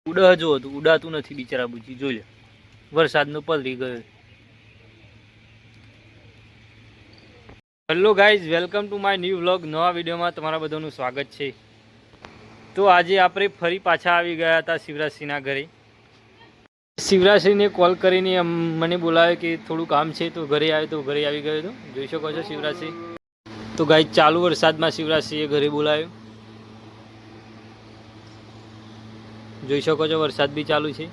ઉડા જો હતું, ઉડાતું નથી બિચારા બુજી. જોઈ લે, વરસાદનો પલરી ગયો. Hello guys, welcome to my new vlog. નવા વિડીયોમાં તમારા બધાનું સ્વાગત છે. તો આજે આપણે ફરી પાછા આવી ગયા હતા શિવરાજસિંહના ઘરે. શિવરાજસિંહને કોલ કરીને મને બોલાવ્યો કે થોડું કામ છે, તો ઘરે આવ્યો. તો ઘરે આવી ગયો હતો. જોઈ શકો છો શિવરાજસિંહ. તો ગાઈઝ, ચાલુ વરસાદમાં શિવરાજસિંહે ઘરે બોલાવ્યો. જોઈ શકો છો વરસાદ બી ચાલુ છે.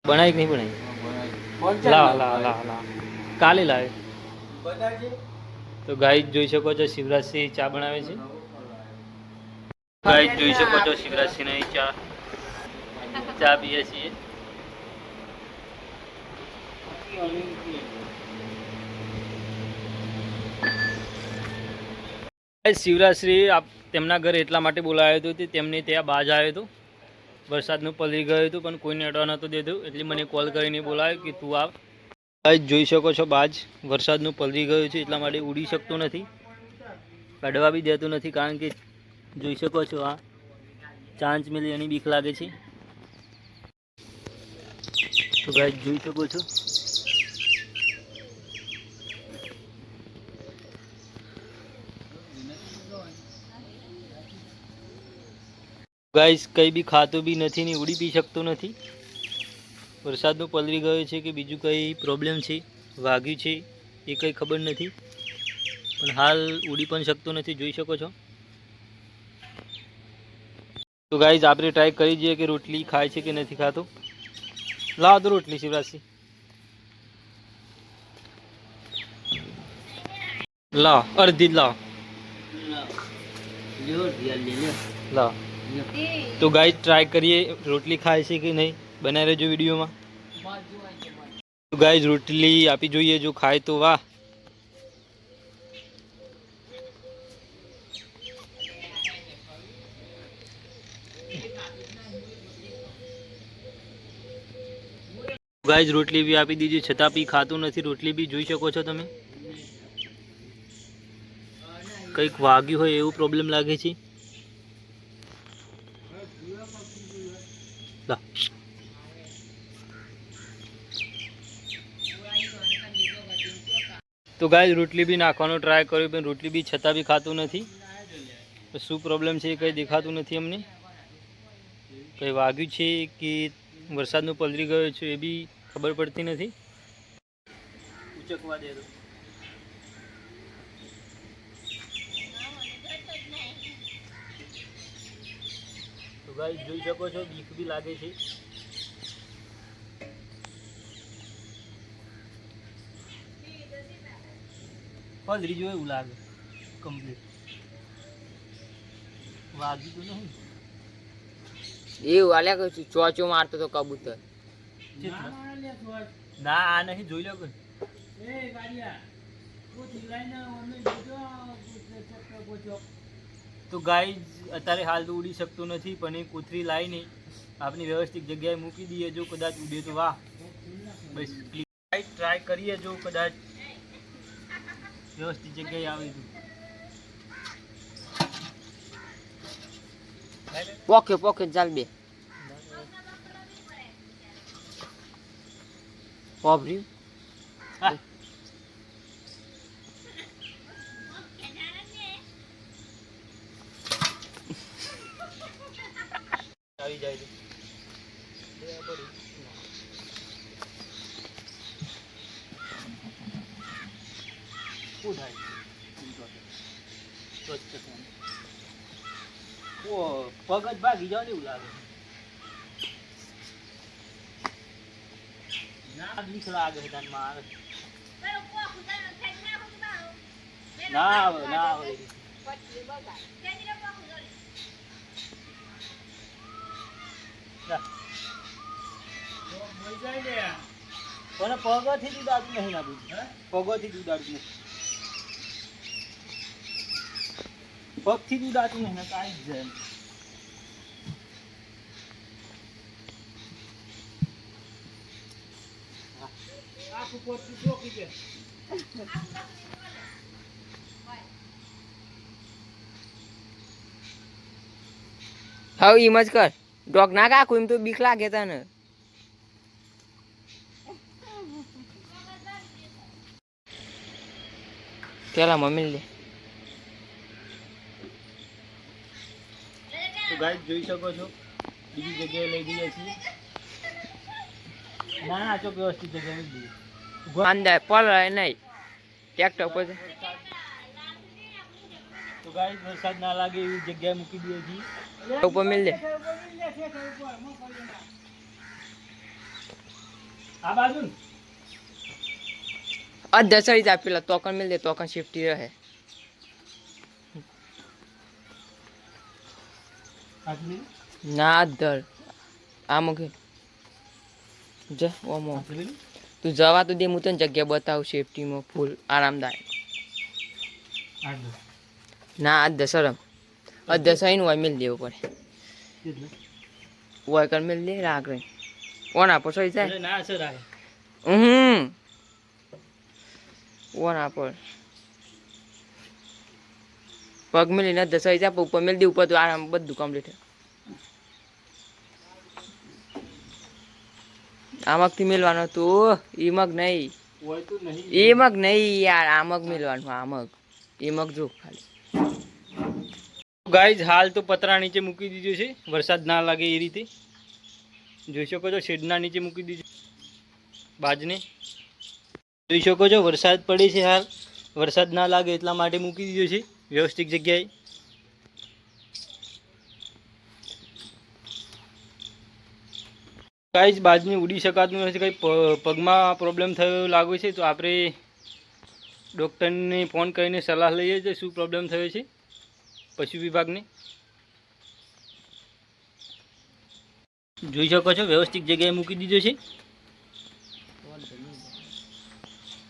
બનાવી કે નહીં બનાવી? લા કાલે લાવે. તો ગાઈઝ જોઈ શકો છો શિવરાજસિંહ ચા બનાવે છે. ગાઈઝ જોઈ શકો છો શિવરાજસિંહ ને ચા પીએ છીએ. શિવરાજસિંહ તેમના ઘરે એટલા માટે બોલાવ્યો હતો કે તેમને ત્યાં બાજ આવ્યો હતો. વરસાદનું પલરી ગયું હતું પણ કોઈને અડવા નહોતું દેતું, એટલે મને કોલ કરીને બોલાવ્યો કે તું આવ. જોઈ શકો છો બાજ વરસાદનું પલરી ગયું છે, એટલા માટે ઉડી શકતો નથી, કાઢવા બી દેતું નથી. કારણ કે જોઈ શકો છો આ ચાંચ મિલી એની બીક લાગે છે. તો ગાઈસ જોઈ શકો છો ગાઈસ, કંઈ બી ખાતું બી નથી ને ઉડી બી શકતો નથી. વરસાદનું પલરી ગયો છે કે બીજું કંઈ પ્રોબ્લેમ છે, વાગ્યું છે એ કંઈ ખબર નથી, પણ હાલ ઉડી પણ શકતો નથી. જોઈ શકો છો. તો ગાઈઝ આપણે ટ્રાય કરી જઈએ કે રોટલી ખાય છે કે નથી ખાતો. લાવ તો રોટલી શિવરાજસિંહ, લાવ અડધી જ લાવ. લાવ. તો ગાઈઝ ટ્રાય કરીએ રોટલી ખાય છે કે નહીં. બનાવી રહેજો વિડીયોમાં. તો ગાઈઝ રોટલી આપી જોઈએ, જો ખાય તો વાહ. ગાઈઝ રોટલી બી આપી દીધી, છતાં બી ખાતું નથી. રોટલી બી જોઈ શકો છો તમે. કંઈક વાગ્યું હોય એવું પ્રોબ્લેમ લાગે છે. તો ગાઈઝ રોટલી બી નાખવાનો ટ્રાય કર્યો, પણ રોટલી બી છતાં બી ખાતું નથી. શું પ્રોબ્લેમ છે એ કંઈ દેખાતું નથી અમને. કંઈ વાગ્યું છે કે વરસાદનું પલરી ગયો છે એ બી ખબર પડતી નથી. ઉચકવા દે તો ગાઈઝ જોઈ શકો છો, બીક બી લાગે છે. પલરી જો એવું લાગે કમ્પ્લીટ. વાગ્યું તો નહીં એવું આલ્યા કરું છું. ચોચો મારતો તો કબૂતર. ના આ નહીં, જોઈ લો કોઈ. તો ગાઈઝ અત્યારે હાલ તો ઉડી શકતો નથી, પણ એ કોથળી લાવીને આપણી વ્યવસ્થિત જગ્યાએ મૂકી દઈએ. જો કદાચ ઉડે તો વાહ. બસ ટ્રાય કરીએ, જો કદાચ વ્યવસ્થિત જગ્યાએ આવે તો. પોકે પોકે ચાલ બે પોભર્યું. આવી જાય શું થાય? પગ જ ભાગી જાવ એવું લાગે. ના બીક લાગે ધ્યાનમાં આવે. ના આવે ના આવે. પણ પગથી દૂધાતું નહીં ના બધું. પગથી દૂધાતું નહીં, પગથી દૂધાતું નહીં. કાંઈ જ જાય. હવે ઈમ જ કર. ડોગ ના કાકું એમ તો બીક લાગે તને. પેલા મમ્મી લે. તો ગાઈસ જોઈ શકો છો બીજી જગ્યાએ લઈ જઈએ છીએ. ના ના ચોક વ્યવસ્થિત જગ્યાએ લઈ જઈએ. અંદર પલાય નહીં ટ્રેક્ટર પર. તો ગાઈસ વરસાદ ના લાગે એવી જગ્યાએ મૂકી દઈએ છીએ. ઉપર મિલ દે. આ બાજુ ને? અધ સરી જા પેલા તોકન મિલ દે તોકન સેફટી રહે. આટલી ના અધર આ મૂકે જે ઓમો આટલી તું જવા તો દે હું તને જગ્યા બતાવું સેફટીમાં ફૂલ આરામદાયક. આટલું ના અધ શરમ અધ સહીનું હોય મિલ દેવું પડે. કેટલું? હોય કર મિલ દે રાગ રહી ઓના પર સહી જાય. અરે ના સર આ ઓના પર પગ મિલી ન સહી જાય ઉપર મિલ દે ઉપર તો આરામ બધું કમ્પ્લીટ. આમકથી મિલવાનો તું ઈમક નહીં હોય તો નહીં. ઈમક નહીં યાર આમક મિલવાનું આમક ઈમક જો ખાલી. ગાઈઝ હાલ તો પતરા નીચે મૂકી દીધું છે વરસાદ ના લાગે એ રીતે. જોઈ શકો છો શેડના નીચે મૂકી દીધું બાજને. જોઈ શકો છો વરસાદ પડે છે હાલ. વરસાદ ના લાગે એટલા માટે મૂકી દીધું છે વ્યવસ્થિત જગ્યાએ. ગાઈઝ બાજને ઉડી શકાતું નથી, કંઈ પગમાં પ્રોબ્લેમ થયો લાગે છે તો આપણે ડૉક્ટરને ફોન કરીને સલાહ લઈએ છીએ શું પ્રોબ્લેમ થયો છે પશુ વિભાગને. જોઈ શકો છો વ્યવસ્થિત જગ્યાએ મૂકી દીધો છે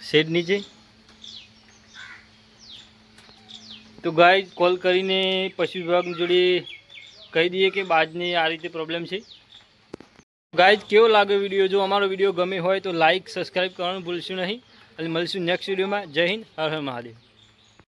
શેડ નીચે. તો ગાઈઝ કોલ કરીને પશુ વિભાગ જોડે કહી દઈએ કે બાજને આ રીતે પ્રોબ્લેમ છે. ગાઈઝ કેવો લાગ્યો વિડીયો? જો અમારો વિડીયો ગમે હોય તો લાઈક સબસ્ક્રાઈબ કરવાનું ભૂલશું નહીં અને મળીશું નેક્સ્ટ વિડીયોમાં. જય હિન્દ, હર હર મહાદેવ.